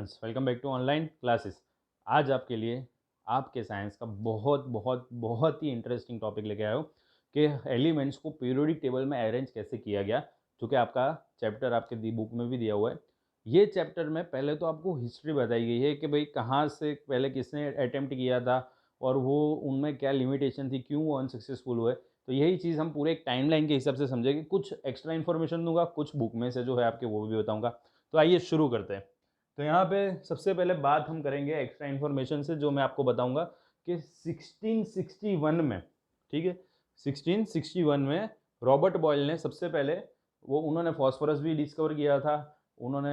Welcome back to online classes. आज आपके लिए आपके साइंस का बहुत बहुत बहुत ही इंटरेस्टिंग टॉपिक लेके आया हूँ कि एलिमेंट्स को पीरियोडिक टेबल में अरेंज कैसे किया गया, जो कि आपका चैप्टर आपके दी बुक में भी दिया हुआ है। ये चैप्टर में पहले तो आपको हिस्ट्री बताई गई है कि भाई कहाँ से पहले किसने अटेम्प्ट किया था और वो उनमें क्या लिमिटेशन थी, क्यों वो अनसक्सेसफुल हुए। तो यही चीज़ हम पूरे एक टाइमलाइन के हिसाब से समझेंगे। कुछ एक्स्ट्रा इन्फॉर्मेशन दूंगा, कुछ बुक में से जो है आपके वो भी बताऊंगा। तो आइए शुरू करते हैं। तो यहाँ पे सबसे पहले बात हम करेंगे एक्स्ट्रा इन्फॉर्मेशन से, जो मैं आपको बताऊंगा कि 1661 में, ठीक है, 1661 में रॉबर्ट बॉयल ने सबसे पहले उन्होंने फॉस्फोरस भी डिस्कवर किया था। उन्होंने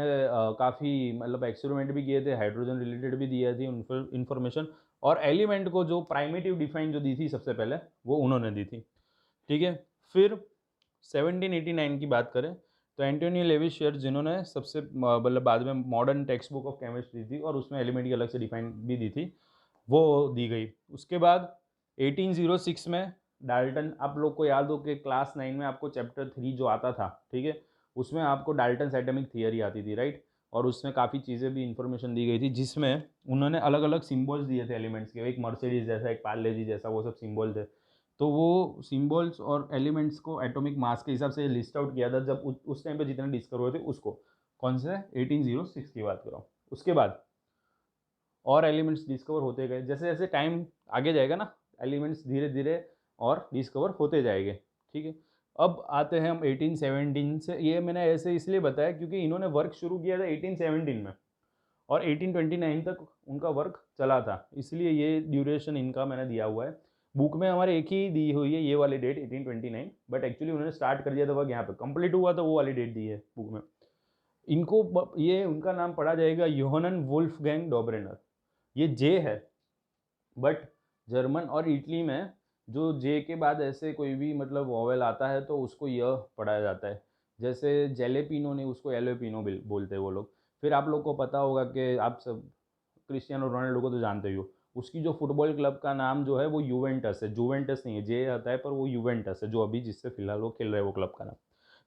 काफ़ी मतलब एक्सपेरिमेंट भी किए थे, हाइड्रोजन रिलेटेड भी दिया थी इन्फॉर्मेशन। और एलिमेंट को जो प्राइमेटिव डिफाइन जो दी थी सबसे पहले, वो उन्होंने दी थी, ठीक है। फिर 1789 की बात करें तो एंटोनियो लेविशियर, जिन्होंने सबसे मतलब बाद में modern textbook of chemistry दी थी और उसमें एलिमेंट की अलग से डिफाइन भी दी थी, वो दी गई। उसके बाद 1806 में डाल्टन, आप लोग को याद हो कि क्लास 9 में आपको चैप्टर 3 जो आता था, ठीक है, उसमें आपको डाल्टन एटॉमिक थियरी आती थी, राइट। और उसमें काफ़ी चीज़ें भी इंफॉर्मेशन दी गई थी, जिसमें उन्होंने अलग अलग सिम्बल्स दिए थे एलिमेंट्स के, एक मर्सिडीज जैसा, एक पार्ले जी जैसा, वो सब सिम्बल थे। तो वो सिम्बल्स और एलिमेंट्स को एटॉमिक मास के हिसाब से लिस्ट आउट किया था जब उस टाइम पे जितने डिस्कवर हुए थे उसको। कौन से? 1806 की बात कर रहा हूँ। उसके बाद और एलिमेंट्स डिस्कवर होते गए, जैसे जैसे टाइम आगे जाएगा ना, एलिमेंट्स धीरे धीरे और डिस्कवर होते जाएंगे, ठीक है। अब आते हैं हम 1817 से। ये मैंने ऐसे इसलिए बताया क्योंकि इन्होंने वर्क शुरू किया था 1817 में और 1829 तक उनका वर्क चला था, इसलिए ये ड्यूरेशन इनका मैंने दिया हुआ है। बुक में हमारे एक ही दी हुई है, ये वाली डेट 1829, बट एक्चुअली उन्होंने स्टार्ट कर दिया था वर्क यहाँ पे, कंप्लीट हुआ था वो वाली डेट दी है बुक में। इनको ये उनका नाम पढ़ा जाएगा योहानन वुल्फगैंग डॉबरेनर। ये जे है, बट जर्मन और इटली में जो जे के बाद ऐसे कोई भी मतलब वॉवेल आता है तो उसको यह पढ़ाया जाता है। जैसे जेलेपिनो ने उसको एलोपिनो बोलते हैं वो लोग। फिर आप लोग को पता होगा कि आप सब क्रिस्टियानो रोनाल्डो को तो जानते ही हो, उसकी जो फुटबॉल क्लब का नाम जो है वो यूवेंटस है। जुवेंटस नहीं है, जे आता है, पर वो यूवेंटस है जो अभी जिससे फिलहाल वो खेल रहे हैं वो क्लब का नाम।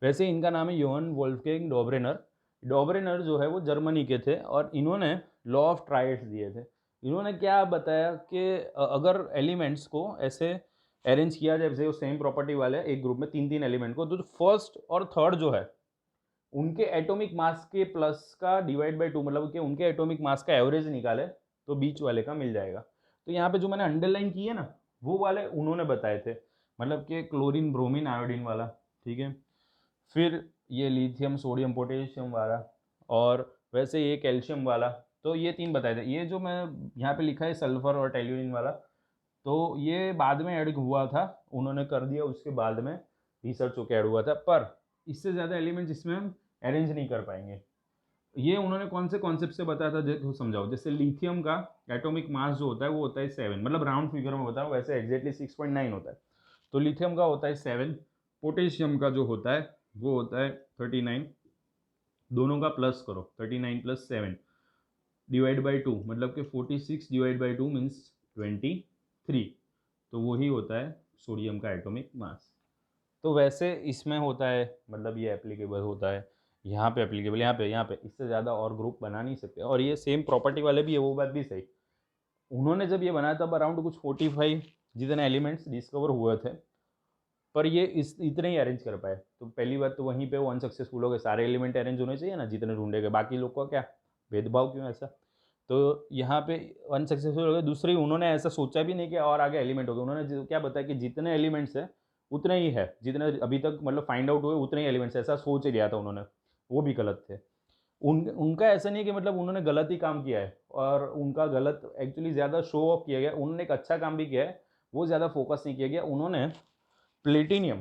वैसे इनका नाम है योहन वोल्फगैंग डॉबरेनर। डॉबरेनर जो है वो जर्मनी के थे और इन्होंने लॉ ऑफ ट्राइड्स दिए थे। इन्होंने क्या बताया कि अगर एलिमेंट्स को ऐसे अरेंज किया जाए, जैसे वो सेम प्रॉपर्टी वाले एक ग्रुप में तीन तीन एलिमेंट को, तो फर्स्ट और थर्ड जो है उनके एटॉमिक मास के प्लस का डिवाइड बाय टू, मतलब कि उनके एटॉमिक मास का एवरेज निकाले तो बीच वाले का मिल जाएगा। तो यहाँ पे जो मैंने अंडरलाइन की है ना, वो वाले उन्होंने बताए थे, मतलब कि क्लोरीन ब्रोमीन आयोडीन वाला, ठीक है। फिर ये लिथियम सोडियम पोटेशियम वाला, और वैसे ये कैल्शियम वाला। तो ये तीन बताए थे। ये जो मैं यहाँ पे लिखा है सल्फर और टेल्यूरिन वाला, तो ये बाद में ऐड हुआ था, उन्होंने कर दिया उसके बाद में, रिसर्च होकर ऐड हुआ था। पर इससे ज़्यादा एलिमेंट्स इसमें हम अरेंज नहीं कर पाएंगे। ये उन्होंने कौन से कॉन्सेप्ट से बताया था, देखो समझाओ। जैसे लिथियम का एटॉमिक मास जो होता है वो होता है 7, मतलब राउंड फिगर में बता रहा हूँ, वैसे एग्जैक्टली 6.9 होता है। तो लिथियम का होता है 7, पोटेशियम का जो होता है वो होता है 39। दोनों का प्लस करो, 39 प्लस 7 डिवाइड बाई 2, मतलब कि 46 डिवाइड बाई 2 मीन्स 23। तो वही होता है सोडियम का एटॉमिक मास। तो वैसे इसमें होता है, मतलब ये एप्लीकेबल होता है, यहाँ पे एप्लीकेबल, यहाँ पे इससे ज़्यादा और ग्रुप बना नहीं सकते। और ये सेम प्रॉपर्टी वाले भी है, वो बात भी सही। उन्होंने जब ये बनाया तब अराउंड कुछ 45 जितने एलिमेंट्स डिस्कवर हुए थे, पर ये इस इतने ही अरेंज कर पाए। तो पहली बात तो वहीं पे वो अनसक्सेसफुल हो गए। सारे एलिमेंट अरेंज होने चाहिए ना जितने ढूंढे गए, बाकी लोग का क्या भेदभाव, क्यों ऐसा। तो यहाँ पे अनसक्सेसफुल हो गए। दूसरी, उन्होंने ऐसा सोचा भी नहीं कि और आगे एलिमेंट हो गए। उन्होंने क्या बताया कि जितने एलिमेंट्स है उतने ही है, जितने अभी तक मतलब फाइंड आउट हुए उतने ही एलिमेंट्स, ऐसा सोच ही लिया था उन्होंने। वो भी गलत थे। उनका ऐसा नहीं कि मतलब उन्होंने गलत ही काम किया है, और उनका गलत एक्चुअली ज़्यादा शो ऑफ किया गया। उन्होंने एक अच्छा काम भी किया है, वो ज़्यादा फोकस नहीं किया गया। उन्होंने प्लेटिनियम,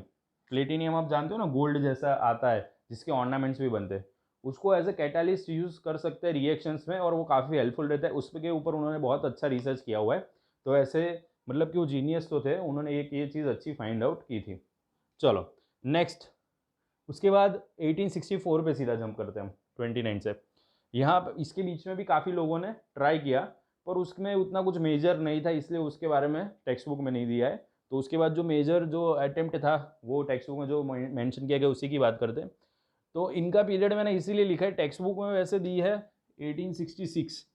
प्लेटिनियम आप जानते हो ना, गोल्ड जैसा आता है जिसके ऑर्नामेंट्स भी बनते हैं, उसको एज ए कैटालिस्ट यूज़ कर सकते हैं रिएक्शंस में, और वो काफ़ी हेल्पफुल रहता है। उसके ऊपर उन्होंने बहुत अच्छा रिसर्च किया हुआ है। तो ऐसे मतलब कि वो जीनियस तो थे, उन्होंने एक ये चीज़ अच्छी फाइंड आउट की थी। चलो नेक्स्ट। उसके बाद 1864 पे सीधा जंप करते हैं हम, 29 से। यहाँ इसके बीच में भी काफ़ी लोगों ने ट्राई किया, पर उसमें उतना कुछ मेजर नहीं था, इसलिए उसके बारे में टेक्स्ट बुक में नहीं दिया है। तो उसके बाद जो मेजर जो अटेम्प्ट था वो टेक्स्ट बुक में जो मेंशन किया गया उसी की बात करते हैं। तो इनका पीरियड मैंने इसीलिए लिखा है, टेक्स्ट बुक में वैसे दी है 1866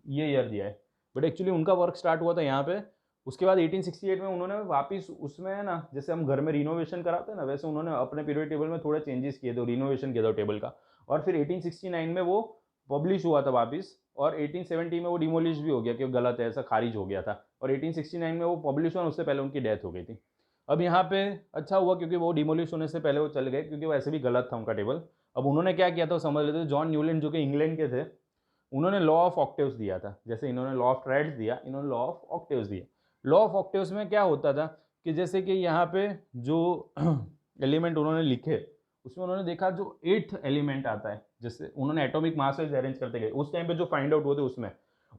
ये ईयर दिया है, बट एक्चुअली उनका वर्क स्टार्ट हुआ था यहाँ पे। उसके बाद 1868 में उन्होंने वापस उसमें है ना, जैसे हम घर में रिनोवेशन कराते हैं ना, वैसे उन्होंने अपने पीरियड टेबल में थोड़े चेंजेस किए थे, रिनोवेशन किया था टेबल का, और फिर 1869 में वो पब्लिश हुआ था वापस, और 1870 में वो डिमोलिश भी हो गया कि गलत है, ऐसा खारिज हो गया था, और 1869 में वो पब्लिश हुआ, उससे पहले उनकी डेथ हो गई थी। अब यहाँ पे अच्छा हुआ क्योंकि वो डिमोलिश होने से पहले वो चल गए, क्योंकि वो ऐसे भी गलत था उनका टेबल। अब उन्होंने क्या किया था समझ लेते, जॉन न्यूलैंड जो कि इंग्लैंड के थे, उन्होंने लॉ ऑफ ऑक्टेव्स दिया था। जैसे इन्होंने लॉ ऑफ ट्रेड्स दिया, इन्होंने लॉ ऑफ ऑक्टेव्स दिया। लॉ ऑफ ऑक्टेव्स में क्या होता था कि जैसे कि यहाँ पे जो एलिमेंट उन्होंने लिखे, उसमें उन्होंने देखा जो 8th एलिमेंट आता है, जैसे उन्होंने एटॉमिक मास वाइज अरेंज करते गए उस टाइम पे, जो फाइंड आउट हुए थे उसमें,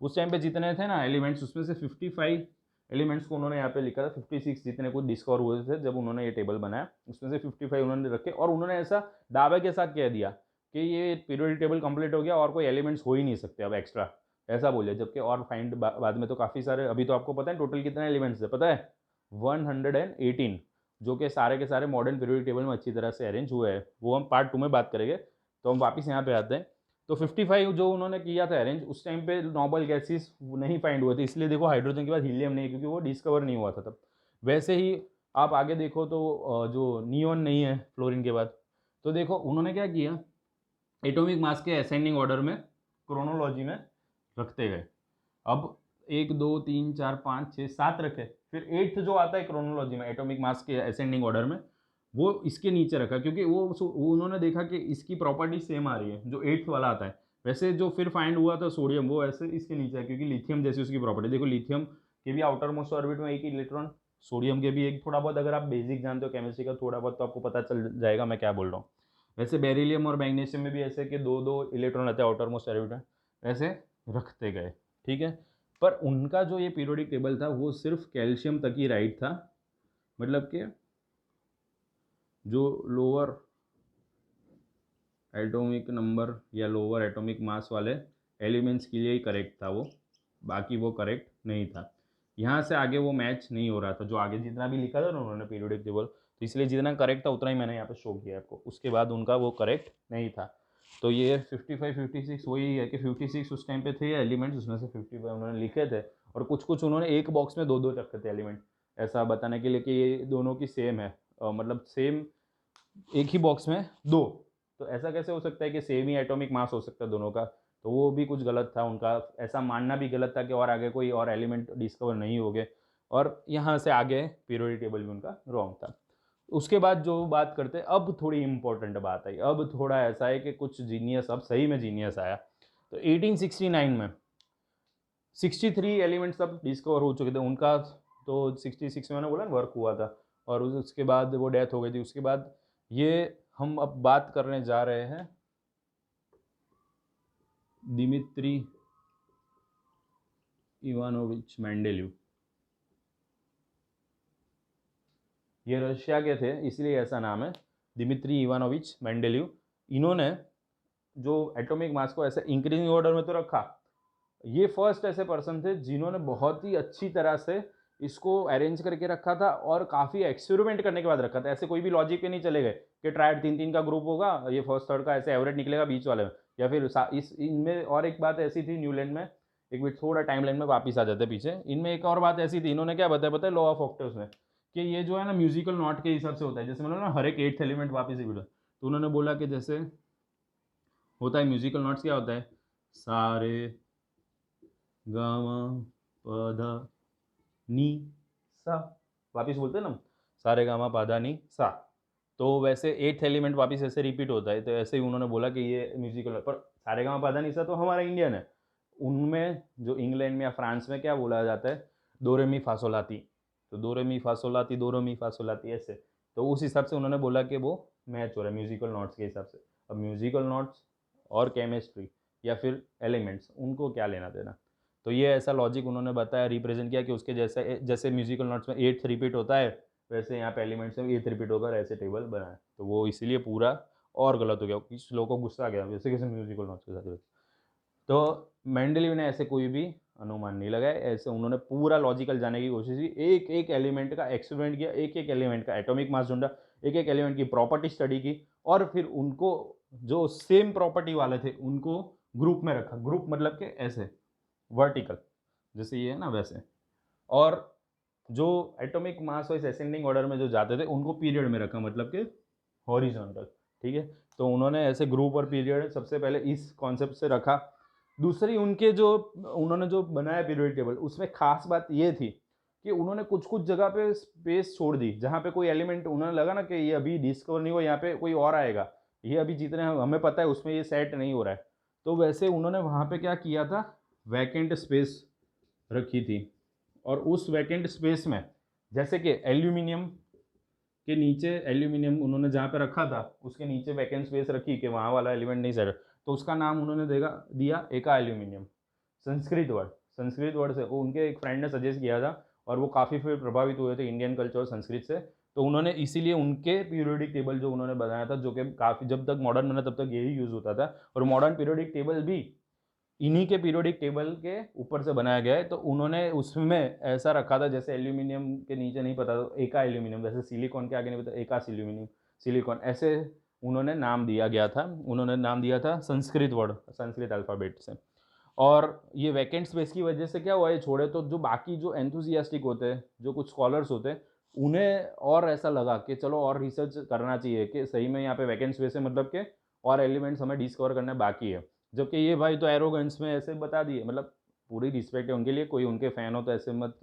उस टाइम पे जितने थे ना एलिमेंट्स, उसमें से 55 एलिमेंट्स को उन्होंने यहाँ पे लिखा था, 56 जितने कुछ डिस्कवर हुए थे जब उन्होंने ये टेबल बनाया, उसमें से 55 उन्होंने रखे, और उन्होंने ऐसा दावे के साथ कह दिया कि ये पीरियोडिक टेबल कंप्लीट हो गया और कोई एलिमेंट्स हो ही नहीं सकते अब एक्स्ट्रा, ऐसा बोले। जबकि और फाइंड बाद में तो काफ़ी सारे, अभी तो आपको पता है टोटल कितने एलिमेंट्स है, पता है 118, जो कि सारे के सारे मॉडर्न पीरियोडिक टेबल में अच्छी तरह से अरेंज हुए हैं, वो हम पार्ट 2 में बात करेंगे। तो हम वापस यहाँ पे आते हैं। तो 55 जो उन्होंने किया था अरेंज, उस टाइम पे नोबल गैसेस नहीं फाइंड हुए थे, इसलिए देखो हाइड्रोजन के बाद हीलियम नहीं, क्योंकि वो डिस्कवर नहीं हुआ था तब। वैसे ही आप आगे देखो तो जो नियोन नहीं है फ्लोरीन के बाद, तो देखो उन्होंने क्या किया, एटॉमिक मास के असेंडिंग ऑर्डर में क्रोनोलॉजी में रखते गए। अब 1 2 3 4 5 6 7 रखे, फिर 8th जो आता है क्रोनोलॉजी में एटॉमिक मास के असेंडिंग ऑर्डर में, वो इसके नीचे रखा, क्योंकि वो उन्होंने देखा कि इसकी प्रॉपर्टी सेम आ रही है जो 8th वाला आता है। वैसे जो फिर फाइंड हुआ था सोडियम, वो ऐसे इसके नीचे है, क्योंकि लिथियम जैसी उसकी प्रॉपर्टी, देखो लिथियम के भी आउटर मोस्ट ऑर्बिट में एक ही इलेक्ट्रॉन, सोडियम के भी एक, थोड़ा बहुत अगर आप बेसिक जानते हो केमिस्ट्री का थोड़ा बहुत तो आपको पता चल जाएगा मैं क्या बोल रहा हूँ। वैसे बेरिलियम और मैग्नीशियम में भी ऐसे कि 2 2 इलेक्ट्रॉन रहते हैं आउटर मोस्ट ऑर्बिट में, वैसे रखते गए, ठीक है। पर उनका जो ये पीरियोडिक टेबल था वो सिर्फ कैल्शियम तक ही राइट था, मतलब कि जो लोअर एटॉमिक नंबर या लोअर एटॉमिक मास वाले एलिमेंट्स के लिए ही करेक्ट था वो, बाकी वो करेक्ट नहीं था। यहाँ से आगे वो मैच नहीं हो रहा था, जो आगे जितना भी लिखा था ना उन्होंने पीरियोडिक टेबल, तो इसलिए जितना करेक्ट था उतना ही मैंने यहाँ पे शो किया आपको, उसके बाद उनका वो करेक्ट नहीं था। तो ये 55 56 वही है कि 56 उस टाइम पे थे एलिमेंट्स, उसमें से 55 उन्होंने लिखे थे, और कुछ कुछ उन्होंने एक बॉक्स में 2 2 रखे थे एलिमेंट, ऐसा बताने के लिए कि ये दोनों की सेम है, मतलब सेम एक ही बॉक्स में 2। तो ऐसा कैसे हो सकता है कि सेम ही एटॉमिक मास हो सकता है दोनों का, तो वो भी कुछ गलत था उनका, ऐसा मानना भी गलत था कि और आगे कोई और एलिमेंट डिस्कवर नहीं हो गए, और यहाँ से आगे पीरियोडिक टेबल भी उनका रॉन्ग था। उसके बाद जो बात करते हैं, अब थोड़ी इंपॉर्टेंट बात आई, अब थोड़ा ऐसा है कि कुछ जीनियस, अब सही में जीनियस आया। तो 1869 में 63 एलिमेंट्स अब डिस्कवर हो चुके थे उनका, तो 66 में मैंने बोला वर्क हुआ था, और उसके बाद वो डेथ हो गई थी। उसके बाद ये हम अब बात करने जा रहे हैं दिमित्री इवानोविच मेंडेलीव। ये रशिया के थे इसलिए ऐसा नाम है, दिमित्री इवानोविच मेंडेलीव। इन्होंने जो एटॉमिक मास को ऐसे इंक्रीजिंग ऑर्डर में तो रखा, ये फर्स्ट ऐसे पर्सन थे जिन्होंने बहुत ही अच्छी तरह से इसको अरेंज करके रखा था, और काफ़ी एक्सपेरिमेंट करने के बाद रखा था। ऐसे कोई भी लॉजिक पे नहीं चले गए कि ट्रायड 3 3 का ग्रुप होगा, ये फर्स्ट थर्ड का ऐसे एवरेज निकलेगा बीच वाले में, या फिर इस इनमें और एक बात ऐसी थी न्यूलैंड में, एक मिनट थोड़ा टाइम लाइन में वापिस आ जाते पीछे, इनमें एक और बात ऐसी थी, इन्होंने क्या बताया पता है लॉ ऑफ ऑक्टेव्स में, कि ये जो है ना म्यूजिकल नोट के हिसाब से होता है, जैसे मतलब ना हर एक 8th एलिमेंट वापिस ही बोला, तो उन्होंने बोला कि जैसे होता है म्यूजिकल नोट्स, क्या होता है सारे गामा पधा नी सा, वापिस बोलते हैं ना सारे गामा पाधा नी सा, तो वैसे 8th एलिमेंट वापिस ऐसे रिपीट होता है। तो ऐसे ही उन्होंने बोला कि ये म्यूजिकल, पर सारे गामा पाधा नी सा तो हमारा इंडियन है, उनमें जो इंग्लैंड में या फ्रांस में क्या बोला जाता है दो रे मी फासोलाती, तो दो रे मी फासोलाती, दो रे मी फासोलाती ऐसे, तो उस हिसाब से उन्होंने बोला कि वो मैच हो रहा है म्यूजिकल नोट्स के हिसाब से। अब म्यूजिकल नोट्स और केमिस्ट्री या फिर एलिमेंट्स, उनको क्या लेना देना, तो ये ऐसा लॉजिक उन्होंने बताया, रिप्रेजेंट किया कि उसके जैसे, जैसे म्यूजिकल नोट्स में 8th रिपीट होता है, वैसे यहाँ पे एलिमेंट्स में 8th रिपीट होकर ऐसे टेबल बनाए, तो वो इसीलिए पूरा और गलत हो गया, कुछ लोगों को गुस्सा आ गया वैसे कैसे म्यूजिकल नोट्स के साथ। तो मेंडलीव ने ऐसे कोई भी अनुमान नहीं लगाया, ऐसे उन्होंने पूरा लॉजिकल जाने की कोशिश की, एक एक एलिमेंट का एक्सपेरिमेंट किया, एक एक एलिमेंट का एटॉमिक मास ढूंढा, एक एक एलिमेंट की प्रॉपर्टी स्टडी की, और फिर उनको जो सेम प्रॉपर्टी वाले थे उनको ग्रुप में रखा, ग्रुप मतलब कि ऐसे वर्टिकल, जैसे ये है ना वैसे। और जो atomic mass wise ascending order में जो जाते थे उनको पीरियड में रखा, मतलब कि हॉरिजॉन्टल, ठीक है। तो उन्होंने ऐसे ग्रुप और पीरियड सबसे पहले इस कॉन्सेप्ट से रखा। दूसरी उनके जो उन्होंने जो बनाया पीरियोडिक टेबल, उसमें खास बात ये थी कि उन्होंने कुछ कुछ जगह पे स्पेस छोड़ दी, जहाँ पे कोई एलिमेंट उन्होंने लगा ना कि ये अभी डिस्कवर नहीं हुआ, यहाँ पे कोई और आएगा, ये अभी जितने हमें पता है उसमें ये सेट नहीं हो रहा है। तो वैसे उन्होंने वहाँ पे क्या किया था, वैकेंट स्पेस रखी थी। और उस वैकेंट स्पेस में जैसे कि एल्यूमिनियम के नीचे, एल्यूमिनियम उन्होंने जहाँ पे रखा था उसके नीचे वैकेंट स्पेस रखी कि वहाँ वाला एलिमेंट नहीं सेट, तो उसका नाम उन्होंने देगा दिया एका एल्यूमिनियम। संस्कृत वर्ड से, वो उनके एक फ्रेंड ने सजेस्ट किया था और वो काफ़ी फिर प्रभावित हुए थे इंडियन कल्चर और संस्कृत से। तो उन्होंने इसीलिए उनके पीरियोडिक टेबल जो उन्होंने बनाया था, जो कि काफ़ी जब तक मॉडर्न बना तब तक यही यूज़ होता था, और मॉडर्न पीरियोडिक टेबल भी इन्हीं के पीरियोडिक टेबल के ऊपर से बनाया गया है। तो उन्होंने उसमें ऐसा रखा था जैसे एल्यूमिनियम के नीचे नहीं पता तो एका एल्यूमिनियम, जैसे सिलिकॉन के आगे नहीं पता एका सिल्यूमिनियम, सिलिकॉन, ऐसे उन्होंने नाम दिया गया था। उन्होंने नाम दिया था संस्कृत वर्ड, संस्कृत अल्फ़ाबेट से। और ये वैकेंट स्पेस की वजह से क्या हुआ, ये छोड़े तो जो बाकी जो एंथुसियास्टिक होते हैं, जो कुछ स्कॉलर्स होते हैं, उन्हें और ऐसा लगा कि चलो और रिसर्च करना चाहिए कि सही में यहाँ पे वैकेंट स्पेस है, मतलब कि और एलिमेंट्स हमें डिस्कवर करना बाकी है। जबकि ये भाई तो एरोगेंस में ऐसे बता दिए, मतलब पूरी रिस्पेक्ट है उनके लिए, कोई उनके फ़ैन हो तो ऐसे मत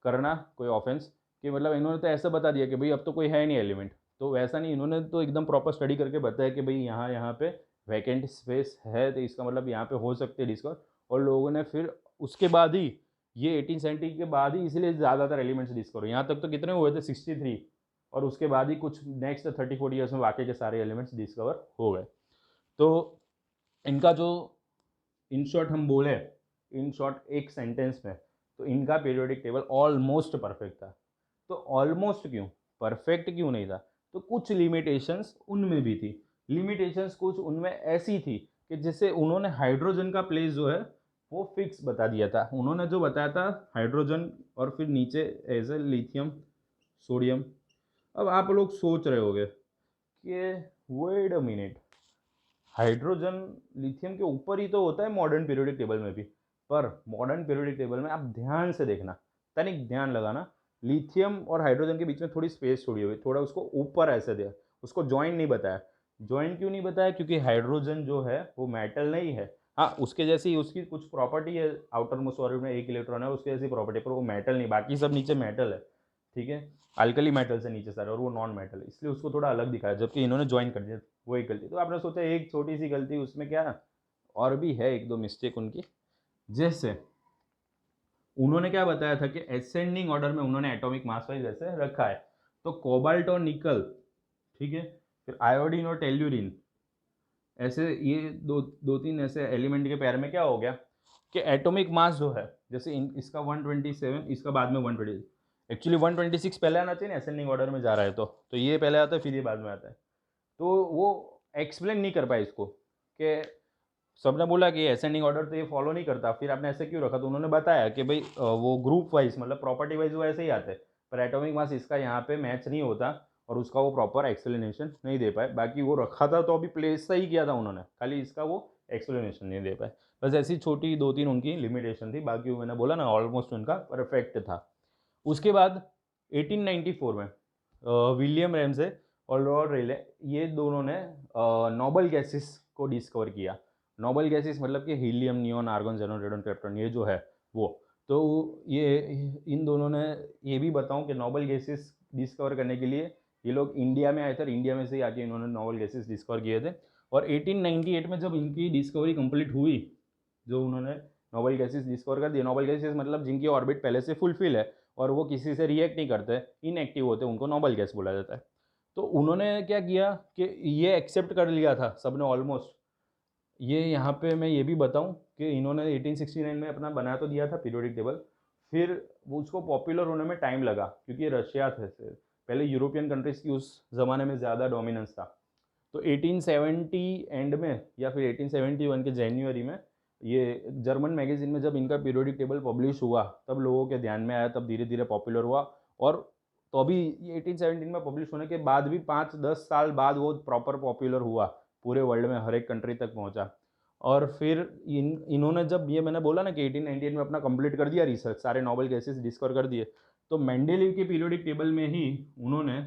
करना कोई ऑफेंस, कि मतलब इन्होंने तो ऐसा बता दिया कि भाई अब तो कोई है नहीं एलिमेंट। तो वैसा नहीं, इन्होंने तो एकदम प्रॉपर स्टडी करके बताया कि भाई यहाँ यहाँ पे वैकेंट स्पेस है, तो इसका मतलब यहाँ पे हो सकते हैं डिस्कवर। और लोगों ने फिर उसके बाद ही ये 1870 के बाद ही इसलिए ज़्यादातर एलिमेंट्स डिस्कवर हुए। यहाँ तक तो कितने हुए थे, 63, और उसके बाद ही कुछ नेक्स्ट 30-40 ईयर्स में बाकी के सारे एलिमेंट्स डिस्कवर हो गए। तो इनका जो इन शॉर्ट हम बोले, इन शॉर्ट एक सेंटेंस में, तो इनका पीरियोडिक टेबल ऑलमोस्ट परफेक्ट था। तो ऑलमोस्ट क्यों, परफेक्ट क्यों नहीं था, तो कुछ लिमिटेशंस उनमें भी थी। लिमिटेशंस कुछ उनमें ऐसी थी कि जैसे उन्होंने हाइड्रोजन का प्लेस जो है वो फिक्स बता दिया था। उन्होंने जो बताया था हाइड्रोजन, और फिर नीचे एज ए लिथियम, सोडियम। अब आप लोग सोच रहे होंगे कि wait a minute, hydrogen lithium के ऊपर ही तो होता है मॉडर्न पीरियोडिक टेबल में भी। पर मॉडर्न पीरियोडिक टेबल में आप ध्यान से देखना, तनिक ध्यान लगाना, लिथियम और हाइड्रोजन के बीच में थोड़ी स्पेस छोड़ी हुई, थोड़ा उसको ऊपर ऐसे दिया, उसको जॉइन नहीं बताया। जॉइन क्यों नहीं बताया, क्योंकि हाइड्रोजन जो है वो मेटल नहीं है। हाँ, उसके जैसी उसकी कुछ प्रॉपर्टी है, आउटर मोस्ट ऑर्बिट में एक इलेक्ट्रॉन है, उसके जैसी प्रॉपर्टी, पर वो मेटल नहीं, बाकी सब नीचे मेटल है, ठीक है। अल्कली मेटल से नीचे सारे, और वो नॉन मेटल है, इसलिए उसको थोड़ा अलग दिखाया, जबकि इन्होंने ज्वाइन कर दिया। वो एक गलती, तो आपने सोचा एक छोटी सी गलती, उसमें क्या और भी है एक दो मिस्टेक उनकी। जैसे उन्होंने क्या बताया था कि असेंडिंग ऑर्डर में उन्होंने एटॉमिक मास वाइज ऐसे रखा है, तो कोबाल्ट और निकल, ठीक है, फिर आयोडीन और टेल्यूरिन, ऐसे ये दो दो तीन ऐसे एलिमेंट के पैर में क्या हो गया कि एटॉमिक मास जो है, जैसे इसका 127, इसका बाद में 120, एक्चुअली 126 पहले आना चाहिए ना, असेंडिंग ऑर्डर में जा रहा है तो ये पहले आता है फिर ये बाद में आता है। तो वो एक्सप्लेन नहीं कर पाए इसको, कि सबने बोला कि असेंडिंग ऑर्डर तो ये फॉलो नहीं करता, फिर आपने ऐसे क्यों रखा, तो उन्होंने बताया कि भाई वो ग्रुप वाइज, मतलब प्रॉपर्टी वाइज वो ऐसे ही आते हैं, पर एटॉमिक मास इसका यहाँ पे मैच नहीं होता, और उसका वो प्रॉपर एक्सप्लेनेशन नहीं दे पाए। बाकी वो रखा था तो अभी प्लेस सही किया था उन्होंने, खाली इसका वो एक्सप्लेनेशन नहीं दे पाए। बस ऐसी छोटी दो तीन उनकी लिमिटेशन थी, बाकी वो मैंने बोला ना ऑलमोस्ट उनका परफेक्ट था। उसके बाद 1894 में विलियम रैमसे और लॉर्ड रेले, ये दोनों ने नोबल गैसेस को डिस्कवर किया। नोबल गैसेस मतलब कि helium, neon, argon, xenon, radon, krypton, ये जो है वो। तो ये इन दोनों ने, ये भी बताऊं कि नोबल गैसेस डिस्कवर करने के लिए ये लोग इंडिया में आए थे, और इंडिया में से ही आके इन्होंने नोबल गैसेस डिस्कवर किए थे। और 1898 में जब इनकी डिस्कवरी कंप्लीट हुई, जो उन्होंने नोबल गैसेस डिस्कवर कर दिए, नोबल गैसेस मतलब जिनकी ऑर्बिट पहले से फुलफिल है और वो किसी से रिएक्ट नहीं करते, इनएक्टिव होते, उनको नोबल गैस बोला जाता है। तो उन्होंने क्या किया कि ये एक्सेप्ट कर लिया था सबने ऑलमोस्ट। ये यहाँ पे मैं ये भी बताऊँ कि इन्होंने 1869 में अपना बना तो दिया था पीरियोडिक टेबल, फिर वो उसको पॉपुलर होने में टाइम लगा, क्योंकि रशिया थे से पहले, यूरोपियन कंट्रीज़ की उस ज़माने में ज़्यादा डोमिनेंस था। तो 1870 एंड में या फिर 1871 के जनवरी में ये जर्मन मैगजीन में जब इनका पीरियोडिक टेबल पब्लिश हुआ, तब लोगों के ध्यान में आया, तब धीरे धीरे पॉपुलर हुआ। और तो अभी ये 1817 में पब्लिश होने के बाद भी 5-10 साल बाद वो प्रॉपर पॉपुलर हुआ, पूरे वर्ल्ड में हर एक कंट्री तक पहुंचा। और फिर इन्होंने जब ये मैंने बोला ना कि 1898 में अपना कंप्लीट कर दिया रिसर्च, सारे नोबेल गैसेस डिस्कवर कर दिए, तो मेंडेलीव के पीरियोडिक टेबल में ही उन्होंने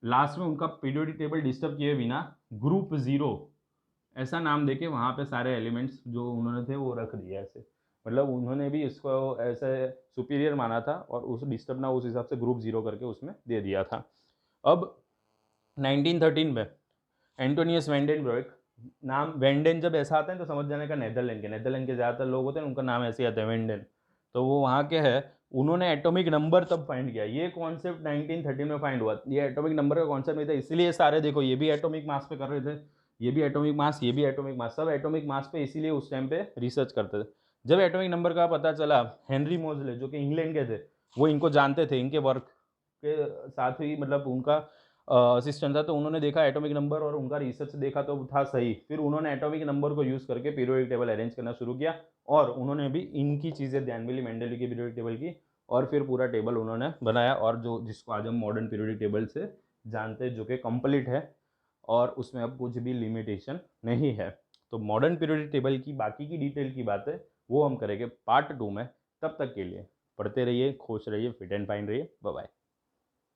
लास्ट में उनका पीरियोडिक टेबल डिस्टर्ब किए बिना ग्रुप 0 ऐसा नाम देके वहाँ पे सारे एलिमेंट्स जो उन्होंने थे वो रख दिए ऐसे। मतलब उन्होंने भी इसको ऐसे सुपीरियर माना था और उस डिस्टर्ब ना उस हिसाब से ग्रुप 0 करके उसमें दे दिया था। अब 1913 में एंटोनियस वेंडेनबर्ग, नाम वेंडेन जब ऐसा आता है तो समझ जाने का नेदरलैंड के ज़्यादातर लोग होते हैं उनका नाम ऐसे ही आता है वेंडेन, तो वो वहाँ के है। उन्होंने एटॉमिक नंबर तब फाइंड किया, ये कॉन्सेप्ट 1913 में फाइंड हुआ। ये एटॉमिक नंबर का कॉन्सेप्ट नहीं था, इसलिए सारे देखो ये भी एटॉमिक मास पे कर रहे थे, ये भी एटॉमिक मास, ये भी एटॉमिक मास, सब एटॉमिक मास पे इसीलिए उस टाइम पे रिसर्च करते थे। जब एटॉमिक नंबर का पता चला, हेनरी मोजले जो कि इंग्लैंड के थे, वो इनको जानते थे, इनके वर्क के साथ ही मतलब उनका असिस्टेंट था, तो उन्होंने देखा एटॉमिक नंबर और उनका रिसर्च देखा तो था सही। फिर उन्होंने एटॉमिक नंबर को यूज़ करके पीरियोडिक टेबल अरेंज करना शुरू किया और उन्होंने भी इनकी चीज़ें ध्यान में ली, मेंडली की पीरियोडिक टेबल की, और फिर पूरा टेबल उन्होंने बनाया, और जो जिसको आज हम मॉडर्न पीरियोडिक टेबल से जानते हैं, जो कि कंप्लीट है और उसमें अब कुछ भी लिमिटेशन नहीं है। तो मॉडर्न पीरियोडिक टेबल की बाकी की डिटेल की बात है वो हम करेंगे पार्ट 2 में। तब तक के लिए पढ़ते रहिए, खुश रहिए, फिट एंड फाइन रहिए। Bye bye.